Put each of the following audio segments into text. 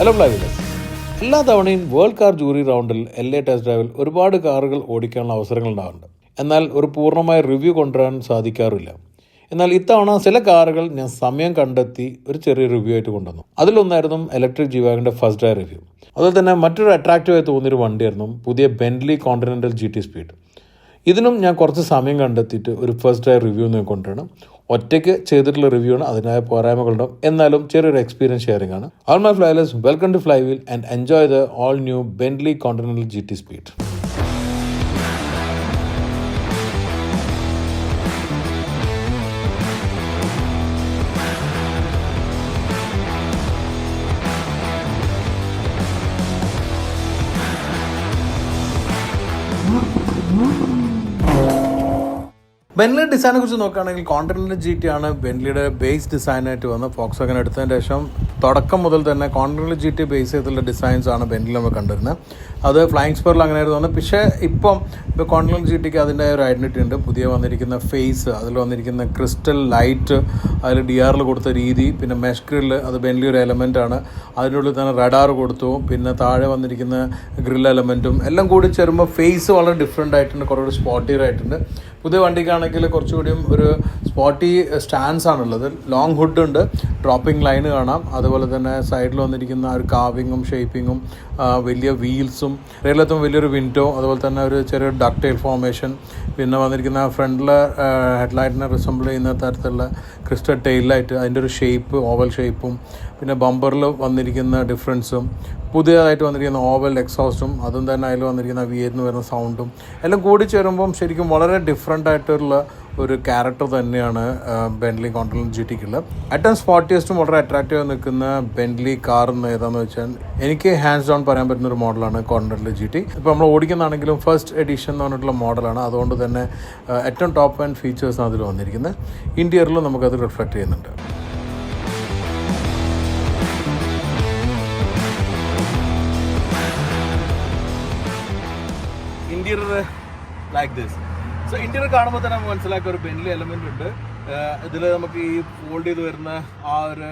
Hello ഫ്ലൈവിലേഴ്സ്, എല്ലാ തവണയും world car jury റൗണ്ടിൽ LA ടെസ്റ്റ് ഡ്രൈവിൽ ഒരുപാട് കാറുകൾ ഓടിക്കാനുള്ള അവസരങ്ങൾ ഉണ്ടാകുന്നുണ്ട്. എന്നാൽ ഒരു പൂർണ്ണമായ റിവ്യൂ കൊണ്ടുവരാൻ സാധിക്കാറില്ല. എന്നാൽ ഇത്തവണ ചില കാറുകൾ ഞാൻ സമയം കണ്ടെത്തി ഒരു ചെറിയ റിവ്യൂ ആയിട്ട് കൊണ്ടുവന്നു. അതിലൊന്നായിരുന്നു ഇലക്ട്രിക് G-Wagonന്റെ ഫസ്റ്റ് ഡ്രൈവ് റിവ്യൂ. അതുപോലെ തന്നെ മറ്റൊരു അട്രാക്റ്റീവായി തോന്നിയൊരു വണ്ടിയായിരുന്നു പുതിയ ബെന്റ്ലി കോണ്ടിനെന്റൽ GT സ്പീഡ്. ഇതിനും ഞാൻ കുറച്ച് സമയം കണ്ടെത്തിയിട്ട് ഒരു ഫസ്റ്റ് ഡ്രൈവ് റിവ്യൂ കൊണ്ടുവരണം. ഒറ്റയ്ക്ക് ചെയ്തിട്ടുള്ള റിവ്യൂ ആണ്, അതിനായ പോരായ്മകളുണ്ടാവും. എന്നാലും ചെറിയൊരു എക്സ്പീരിയൻസ് ഷെയറിംഗ് ആണ്. All my flyvers, welcome to Flywheel and enjoy the all new Bentley Continental GT speed. ബെന്റ്ലിയുടെ ഡിസൈനെ കുറിച്ച് നോക്കുകയാണെങ്കിൽ കോണ്ടിനെന്റൽ GT ആണ് ബെന്റ്ലിയുടെ ബേസ് ഡിസൈനായിട്ട് വന്ന് ഫോക്സ്വാഗൻ എടുത്തതിന് ശേഷം തുടക്കം മുതൽ തന്നെ കോണ്ടിനെന്റൽ GT ബേസ് ചെയ്തിട്ടുള്ള ഡിസൈൻസ് ആണ് ബെന്റ്ലി നമ്മൾ കണ്ടിരുന്നത്. അത് ഫ്ലൈയിങ് സ്പെയറിൽ അങ്ങനെയായിരുന്നു വന്നത്. പക്ഷേ ഇപ്പോൾ കോണ്ടിനെന്റൽ GTക്ക് അതിൻ്റെ ഒരു ഐഡൻറ്റിറ്റി ഉണ്ട്. പുതിയ വന്നിരിക്കുന്ന ഫേസ്, അതിൽ വന്നിരിക്കുന്ന ക്രിസ്റ്റൽ ലൈറ്റ്, അതിൽ DRL കൊടുത്ത രീതി, പിന്നെ മെഷ് ഗ്രില്ല്, അത് ബെന്റ്ലി ഒരു എലമെൻ്റ് ആണ്. അതിനുള്ളിൽ തന്നെ റഡാർ കൊടുത്തു, പിന്നെ താഴെ വന്നിരിക്കുന്ന ഗ്രിൽ എലമെൻറ്റും എല്ലാം കൂടി ചേരുമ്പോൾ ഫേസ് വളരെ ഡിഫറെൻ്റ് ആയിട്ടുണ്ട്, കുറേ സ്പോട്ടിയർ ആയിട്ടുണ്ട്. പുതിയ വണ്ടിക്കാണെങ്കിൽ കുറച്ചുകൂടിയും ഒരു സ്പോട്ടി സ്റ്റാൻസ് ആണുള്ളത്. ലോങ് ഹുഡ് ഉണ്ട്, ഡ്രോപ്പിംഗ് ലൈന് കാണാം. അതുപോലെ തന്നെ സൈഡിൽ വന്നിരിക്കുന്ന ഒരു കാവിങ്ങും ഷേപ്പിങ്ങും വലിയ വീൽസും, റെയിലത്തും വലിയൊരു വിൻഡോ, അതുപോലെ തന്നെ ഒരു ചെറിയ ഡക്ക് ടെയിൽ ഫോർമേഷൻ, പിന്നെ വന്നിരിക്കുന്ന ഫ്രണ്ടിലെ ഹെഡ്ലൈറ്റിനെ റിസംബിൾ ചെയ്യുന്ന തരത്തിലുള്ള ക്രിസ്റ്റൽ ടെയിൽ ലൈറ്റ്, അതിൻ്റെ ഒരു ഷേപ്പ് ഓവൽ ഷേപ്പും, പിന്നെ ബമ്പറിൽ വന്നിരിക്കുന്ന ഡിഫറൻസും, പുതിയതായിട്ട് വന്നിരിക്കുന്ന ഓവൽ എക്സോസ്റ്റും, അതും തന്നെ അതിൽ വന്നിരിക്കുന്ന V8 എന്ന് വരുന്ന സൗണ്ടും എല്ലാം കൂടി ചേരുമ്പം ശരിക്കും വളരെ ഡിഫറെൻ്റ് ആയിട്ടുള്ള ഒരു ക്യാരക്ടർ തന്നെയാണ് ബെന്റ്ലി കോണ്ടിനെന്റൽ GTക്കുള്ളത്. ഏറ്റവും സ്പോർട്ടിയസ്റ്റും വളരെ അട്രാക്റ്റീവ് നിൽക്കുന്ന ബെന്റ്ലി കാർ എന്ന് ഏതാണെന്ന് വെച്ചാൽ എനിക്ക് ഹാൻഡ്സ് ഡൗൺ പറയാൻ പറ്റുന്ന ഒരു മോഡലാണ് കോണ്ടിനെന്റൽ GT. ഇപ്പോൾ നമ്മൾ ഓടിക്കുന്നതാണെങ്കിലും ഫസ്റ്റ് എഡിഷൻ എന്ന് പറഞ്ഞിട്ടുള്ള മോഡലാണ്. അതുകൊണ്ട് തന്നെ ഏറ്റവും ടോപ്പ് ആൻഡ് ഫീച്ചേഴ്സാണ് അതിൽ വന്നിരിക്കുന്നത്. ഇൻറ്റീരിയറിലും നമുക്കത് റിഫ്ലക്റ്റ് ചെയ്യുന്നുണ്ട്. Interior like this. So interior കാണുമ്പോൾ തന്നെ നമുക്ക് മനസ്സിലാക്കിയ ഒരു ബെന്റ്ലി എലമെന്റ് ഉണ്ട്. ഇതിൽ നമുക്ക് ഈ ഫോൾഡ് ചെയ്ത് വരുന്ന ആ ഒരു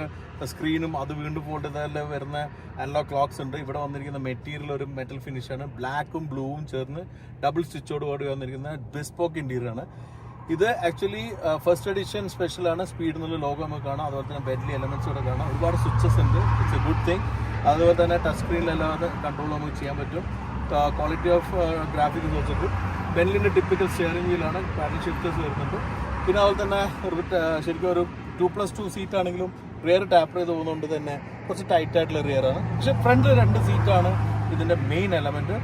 സ്ക്രീനും അത് വീണ്ടും ഫോൾഡ് ചെയ്തതിൽ വരുന്ന അനലോഗ് ക്ലോക്സ് ഉണ്ട്. ഇവിടെ വന്നിരിക്കുന്ന മെറ്റീരിയൽ ഒരു മെറ്റൽ ഫിനിഷാണ്. ബ്ലാക്കും ബ്ലൂവും ചേർന്ന് ഡബിൾ സ്റ്റിച്ചോട് കൂടി വന്നിരിക്കുന്ന ബെസ്പോക്ക് ഇന്റീരിയർ ആണ്. ഇത് ആക്ച്വലി ഫസ്റ്റ് എഡിഷൻ സ്പെഷ്യലാണ്. സ്പീഡ് എന്നുള്ള ലോഗോ നമുക്ക് കാണാം. അതുപോലെ തന്നെ ബെന്റ്ലി എലമെന്റ്സ് കൂടെ കാണാം. ഒരുപാട് സ്വിച്ചസ് ഉണ്ട്. It's A good thing. അതുപോലെ തന്നെ ടച്ച് സ്ക്രീനിലെല്ലാം കൺട്രോൾ നമുക്ക് ചെയ്യാൻ പറ്റും. ക്വാളിറ്റി ഓഫ് ഗ്രാഫിക്സ് വെച്ചിട്ട് ബെന്റ്ലിൻ്റെ ടിപ്പിക്കൽ സ്റ്റിയറിംഗ് വീലാണ്. പാഡൽ ഷിഫ്റ്റേഴ്സ് വരുന്നുണ്ട്. പിന്നെ അതുപോലെ തന്നെ ശരിക്കും ഒരു 2+2 സീറ്റ് ആണെങ്കിലും റിയർ ടാപ്പർ ചെയ്ത് പോകുന്നതുകൊണ്ട് തന്നെ കുറച്ച് ടൈറ്റ് ആയിട്ടുള്ള റിയറാണ്. പക്ഷെ ഫ്രണ്ടിൽ 2 സീറ്റാണ് ഇതിൻ്റെ മെയിൻ എലമെൻറ്റ്.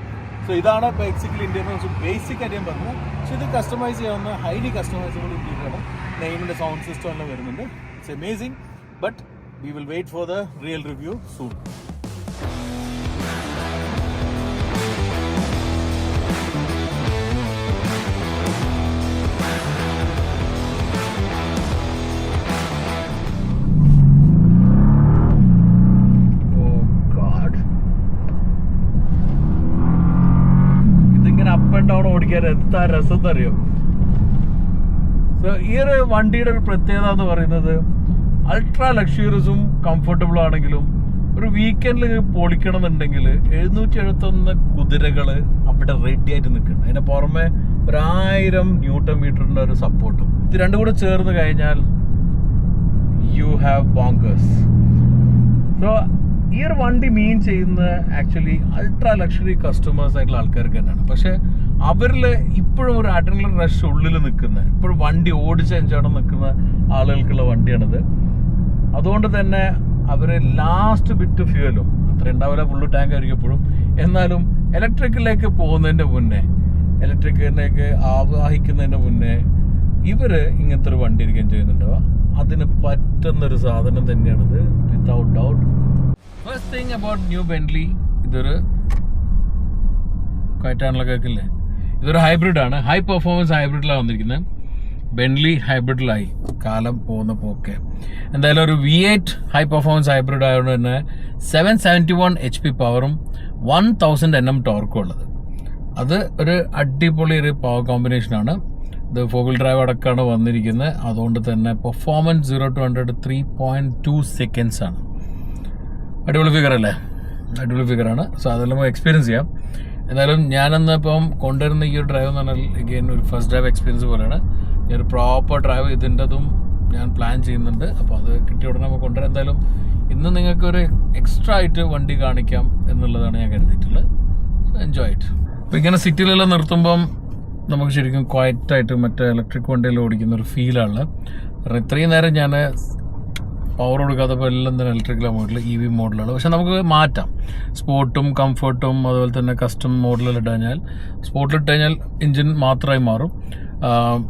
സോ ഇതാണ് ബേസിക്കലി ഇന്ത്യൻ ബേസിക് ആയിട്ട് ഞാൻ പറഞ്ഞത്. പക്ഷേ ഇത് കസ്റ്റമൈസ് ചെയ്യാവുന്ന ഹൈലി കസ്റ്റമൈസബിൾ ഇന്ത്യയിലാണ്. നെയിമിൻ്റെ സൗണ്ട് സിസ്റ്റം എല്ലാം വരുന്നുണ്ട്. It's amazing. But we will wait for the real review soon. ഓടിക്കാൻ എന്താ രസം അറിയോ. സോ ഈ ഒരു വണ്ടിയുടെ ഒരു പ്രത്യേകത എന്ന് പറയുന്നത് അൾട്രാ ലക്ഷറിയസും കംഫർട്ടബിൾ ആണെങ്കിലും ഒരു വീക്കെൻഡിൽ പൊളിക്കണം എന്നുണ്ടെങ്കിൽ 771 കുതിരകൾ അവിടെ റെഡി ആയിട്ട് നിൽക്കുന്നുണ്ട്. അതിന് പുറമെ 1000 Nm ഒരു സപ്പോർട്ടും. ഇത് രണ്ടും കൂടെ ചേർന്ന് കഴിഞ്ഞാൽ യു ഹാവ് ബോങ്കേഴ്സ്. സോ ഈ ഒരു വണ്ടി മീൻ ചെയ്യുന്ന ആക്ച്വലി അൾട്രാ ലക്ഷറി കസ്റ്റമേഴ്സ് ആയിട്ടുള്ള ആൾക്കാർക്ക് തന്നെയാണ്. പക്ഷെ അവരിൽ ഇപ്പോഴും ഒരു അഡ്രിനൽ റഷ് ഉള്ളിൽ നിൽക്കുന്ന, ഇപ്പോഴും വണ്ടി ഓടിച്ച് എൻജോയ് നിൽക്കുന്ന ആളുകൾക്കുള്ള വണ്ടിയാണിത്. അതുകൊണ്ട് തന്നെ അവർ ലാസ്റ്റ് ബിറ്റ് ഫ്യൂവലും അത്ര ഉണ്ടാവില്ല, ഫുള്ള് ടാങ്ക് ആയിരിക്കും എപ്പോഴും. എന്നാലും ഇലക്ട്രിക്കിലേക്ക് പോകുന്നതിൻ്റെ മുന്നേ, ഇലക്ട്രിക്കിലേക്ക് ആവാഹിക്കുന്നതിൻ്റെ മുന്നേ ഇവർ ഇങ്ങനത്തെ ഒരു വണ്ടി ആയിരിക്കും ചെയ്യുന്നുണ്ടാവുക. അതിന് പറ്റുന്നൊരു സാധനം തന്നെയാണിത്, without doubt. First thing about new Bentley, ഇതൊരു കയറ്റാനുള്ള കേൾക്കില്ലേ, ഇതൊരു ഹൈബ്രിഡാണ്. ഹൈ പെർഫോമൻസ് ഹൈബ്രിഡിലാണ് വന്നിരിക്കുന്നത്. ബെന്റ്ലി ഹൈബ്രിഡിലായി കാലം പോകുന്ന പോക്കെ. എന്തായാലും ഒരു V8 ഹൈ പെർഫോമൻസ് ഹൈബ്രിഡ് ആയതുകൊണ്ട് തന്നെ 771 HP പവറും 1000 Nm ടോർക്കും ഉള്ളത്. അത് ഒരു അടിപൊളി ഒരു പവർ കോമ്പിനേഷനാണ്. ഇത് 4-wheel ഡ്രൈവ് അടക്കമാണ് വന്നിരിക്കുന്നത്. അതുകൊണ്ട് തന്നെ പെർഫോമൻസ് 0 to 100 3.2 seconds ആണ്. അടിപൊളി ഫിഗർ അല്ലേ? അടിപൊളി ഫിഗറാണ്. സോ അതെല്ലാം നമുക്ക് എക്സ്പീരിയൻസ് ചെയ്യാം. എന്തായാലും ഞാനന്ന് ഇപ്പം കൊണ്ടുവരുന്ന ഈ ഒരു ഡ്രൈവ് എന്ന് പറഞ്ഞാൽ എഗെയിൻ ഒരു ഫസ്റ്റ് ഡ്രൈവ് എക്സ്പീരിയൻസ് പോലെയാണ്. ഈ ഒരു പ്രോപ്പർ ഡ്രൈവ് ഇതിൻ്റെതും ഞാൻ പ്ലാൻ ചെയ്യുന്നുണ്ട്. അപ്പോൾ അത് കിട്ടിയ ഉടനെ നമുക്ക് കൊണ്ടുവരാം. എന്തായാലും ഇന്ന് നിങ്ങൾക്കൊരു എക്സ്ട്രാ ആയിട്ട് വണ്ടി കാണിക്കാം എന്നുള്ളതാണ് ഞാൻ കരുതിയിട്ടുള്ളത്. Enjoy it. അപ്പോൾ ഇങ്ങനെ സിറ്റിയിലെല്ലാം നിർത്തുമ്പം നമുക്ക് ശരിക്കും ക്വയറ്റായിട്ട് മറ്റേ ഇലക്ട്രിക് വണ്ടിയിൽ ഓടിക്കുന്ന ഒരു ഫീലാണ്. കാരണം ഇത്രയും നേരം ഞാൻ പവർ കൊടുക്കാത്തപ്പോൾ എല്ലാം തന്നെ ഇലക്ട്രിക്കൽ മോഡൽ EV മോഡലാണ്. പക്ഷെ നമുക്ക് മാറ്റാം. സ്പോർട്ടും കംഫർട്ടും അതുപോലെ തന്നെ കസ്റ്റം മോഡലിൽ ഇട്ട് കഴിഞ്ഞാൽ സ്പോർട്ടിലിട്ട് കഴിഞ്ഞാൽ എഞ്ചിൻ മാത്രമായി മാറും.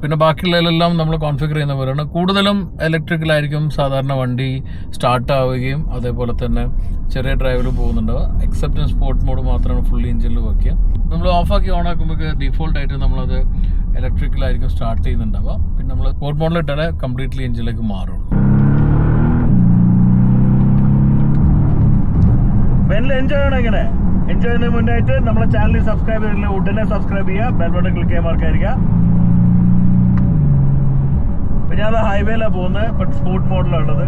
പിന്നെ ബാക്കിയുള്ളതിലെല്ലാം നമ്മൾ കോൺഫിഗർ ചെയ്യുന്ന പോലെയാണ്. കൂടുതലും ഇലക്ട്രിക്കലായിരിക്കും സാധാരണ വണ്ടി സ്റ്റാർട്ട് ആവുകയും അതേപോലെ തന്നെ ചെറിയ ഡ്രൈവിൽ പോകുന്നുണ്ടാവുക. എക്സെപ്റ്റ് സ്പോർട്ട് മോഡ് മാത്രമാണ് ഫുള്ളി എഞ്ചിനിൽ വയ്ക്കുക. നമ്മൾ ഓഫാക്കി ഓൺ ആക്കുമ്പോൾ ഡിഫോൾട്ടായിട്ട് നമ്മളത് ഇലക്ട്രിക്കലായിരിക്കും സ്റ്റാർട്ട് ചെയ്യുന്നുണ്ടാവുക. പിന്നെ നമ്മൾ സ്പോർട്ട് മോഡിൽ ഇട്ടാലേ കംപ്ലീറ്റ്ലി എഞ്ചിനിലേക്ക് മാറുള്ളൂ. ബെൻലി എൻജോയ് ചെയ്യണം. ഇങ്ങനെ എൻജോയ് ചെയ്യുന്നതിന് മുന്നായിട്ട് നമ്മളെ ചാനൽ സബ്സ്ക്രൈബ് ചെയ്തില്ല ഉടനെ സബ്സ്ക്രൈബ് ചെയ്യുക, ബെൽ ബട്ടൺ ക്ലിക്ക് ചെയ്യാൻ മറക്കാതിരിക്കുക. ഇപ്പം ഞാൻ ഹൈവേയിലാണ് പോകുന്നത്. ബട്ട് സ്പോർട്ട് മോഡലുള്ളത്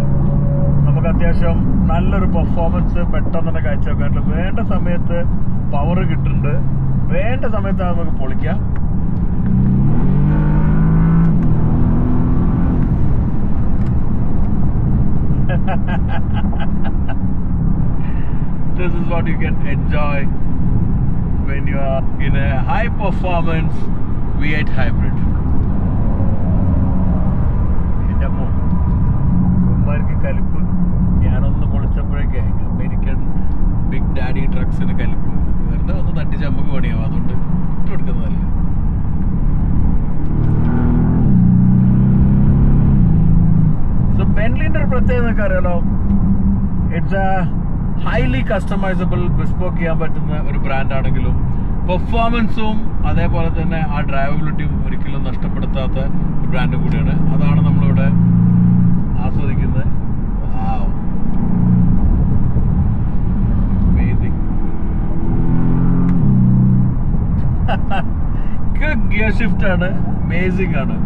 നമുക്ക് അത്യാവശ്യം നല്ലൊരു പെർഫോമൻസ് പെട്ടെന്ന് തന്നെ കാഴ്ചവെക്കാനുണ്ട്. വേണ്ട സമയത്ത് പവർ കിട്ടുന്നുണ്ട്, വേണ്ട സമയത്ത് നമുക്ക് പൊളിക്കാം. This is what you can enjoy when you are in a high performance V8 hybrid. ഉമ്മാർക്ക് കലിപ്പ്. ഞാനൊന്ന് പൊളിച്ചപ്പോഴേക്ക് അമേരിക്കൻ ബിഗ് ഡാഡി ട്രക്സിന് കലിപ്പ്. വെറുതെ ഒന്ന് തട്ടിച്ച് നമുക്ക് പണിയാവും. അതുകൊണ്ട് ഇട്ട് കൊടുക്കുന്നതല്ല. സോ ബെൻലിന്റെ ഒരു പ്രത്യേകത നിങ്ങൾക്ക് അറിയാലോ, it's A highly customisable bespoke ചെയ്യാൻ പറ്റുന്ന ഒരു ബ്രാൻഡാണെങ്കിലും പെർഫോമൻസും അതേപോലെ തന്നെ ആ ഡ്രൈവബിലിറ്റിയും ഒരിക്കലും നഷ്ടപ്പെടുത്താത്ത ഒരു ബ്രാൻഡ് കൂടിയാണ്. അതാണ് നമ്മളിവിടെ ആസ്വദിക്കുന്നത്. അമേസിങ്. ഗിയർ ഷിഫ്റ്റ് ആണ്, അമേസിങ് ആണ്.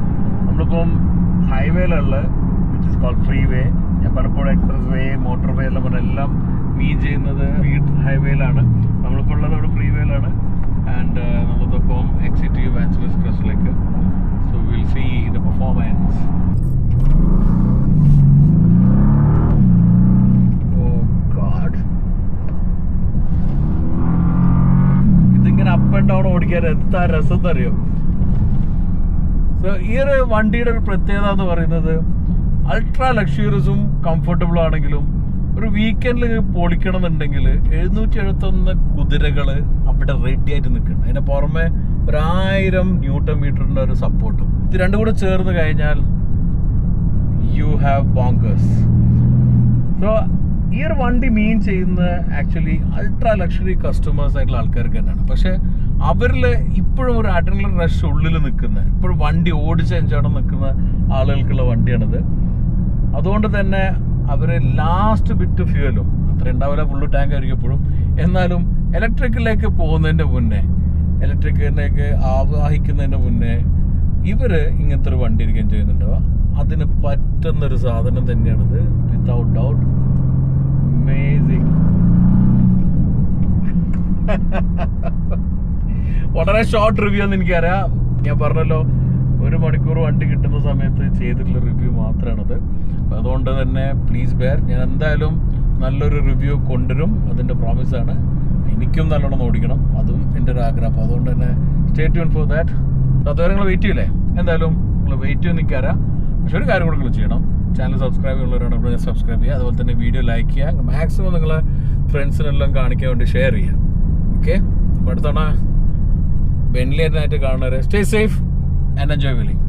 നമ്മളിപ്പം ഹൈവേയിലുള്ള വിച്ച് ഇസ് കോൾഡ് ഫ്രീ വേ. ഞാൻ പലപ്പോഴും എക്സ്പ്രസ് വേ, മോട്ടോർ വേ എല്ലാം എല്ലാം മീൻ ചെയ്യുന്നത് ഹൈവേയിലാണ്. നമ്മളിപ്പോൾ ഉള്ളത് ഇവിടെ ഫ്രീ വേയിലാണ്. ആൻഡ് നമ്മളിപ്പം എക്സിറ്റ് ചെയ്യും ആഞ്ചലസ് ക്രസ്റ്റിലേക്ക്. So will see the performance. ഇതിങ്ങനെ അപ്പ് ആൻഡ് ഡൗൺ ഓടിക്കാൻ എന്താ രസം എന്നറിയോ. സോ ഈ ഒരു വണ്ടിയുടെ ഒരു പ്രത്യേകത എന്ന് പറയുന്നത് അൾട്രാ ലക്ഷറിയസും കംഫർട്ടബിൾ ആണെങ്കിലും ഒരു വീക്കെൻഡിൽ പൊളിക്കണം എന്നുണ്ടെങ്കിൽ 771 കുതിരകൾ അവിടെ റെഡി ആയിട്ട് നിൽക്കണം. അതിന് പുറമെ 1000 ന്യൂട്ടൺ മീറ്ററിൻ്റെ ഒരു സപ്പോർട്ടും. ഇത് രണ്ടും കൂടെ ചേർന്ന് കഴിഞ്ഞാൽ യു ഹാവ് ബോങ്കേഴ്സ്. സോ ഈ ഒരു വണ്ടി മീൻ ചെയ്യുന്ന ആക്ച്വലി അൾട്രാ ലക്ഷറി കസ്റ്റമേഴ്സ് ആയിട്ടുള്ള ആൾക്കാർക്ക് തന്നെയാണ്. പക്ഷെ അവരിൽ ഇപ്പോഴും ഒരു അഡ്രിനൽ റഷ് ഉള്ളിൽ നിൽക്കുന്ന, ഇപ്പോഴും വണ്ടി ഓടിച്ച് എൻജോയ് നിൽക്കുന്ന ആളുകൾക്കുള്ള വണ്ടിയാണിത്. അതുകൊണ്ട് തന്നെ അവർ ലാസ്റ്റ് ബിറ്റ് ഫ്യൂവലും അത്ര ഉണ്ടാവില്ല, ഫുള്ള് ടാങ്ക് ആയിരിക്കും എപ്പോഴും. എന്നാലും ഇലക്ട്രിക്കിലേക്ക് പോകുന്നതിൻ്റെ മുന്നേ, ഇലക്ട്രിക്കിലേക്ക് ആവാഹിക്കുന്നതിൻ്റെ മുന്നേ ഇവർ ഇങ്ങനത്തെ ഒരു വണ്ടി എനിക്ക് എൻജോയ് ചെയ്യുന്നുണ്ടാവുക. അതിന് പറ്റുന്നൊരു സാധനം തന്നെയാണിത്, വിത്തൗട്ട് ഡൗട്ട്. അമേസിങ്. വളരെ ഷോർട്ട് റിവ്യൂ എന്ന് എനിക്കറിയാം. ഞാൻ പറഞ്ഞല്ലോ 1 മണിക്കൂർ വണ്ടി കിട്ടുന്ന സമയത്ത് ചെയ്തിട്ടുള്ള റിവ്യൂ മാത്രമാണത്. അതുകൊണ്ട് തന്നെ പ്ലീസ് ബെയർ. ഞാൻ എന്തായാലും നല്ലൊരു റിവ്യൂ കൊണ്ടുവരും, അതിൻ്റെ പ്രോമിസാണ്. എനിക്കും നല്ലോണം ഓടിക്കണം, അതും എൻ്റെ ഒരു ആഗ്രഹം. അപ്പോൾ അതുകൊണ്ട് തന്നെ സ്റ്റേ ട്യൂൺ ഫോർ ദാറ്റ്. അതുവരെ നിങ്ങൾ വെയിറ്റ് ചെയ്യില്ലേ? എന്തായാലും നിങ്ങൾ വെയിറ്റ് ചെയ്യുമെന്ന് എനിക്കറിയാം. പക്ഷെ ഒരു കാര്യം കൂടെ നിങ്ങൾ ചെയ്യണം, ചാനൽ സബ്സ്ക്രൈബ് ചെയ്യുന്നവരാണെങ്കിൽ സബ്സ്ക്രൈബ് ചെയ്യുക. അതുപോലെ തന്നെ വീഡിയോ ലൈക്ക് ചെയ്യുക. മാക്സിമം നിങ്ങളെ ഫ്രണ്ട്സിനെല്ലാം കാണിക്കാൻ വേണ്ടി ഷെയർ ചെയ്യുക. ഓക്കെ, അപ്പോൾ അടുത്തവണ ബെൻലി ആയിട്ട് കാണുന്നവരെ stay safe and enjoy wheeling.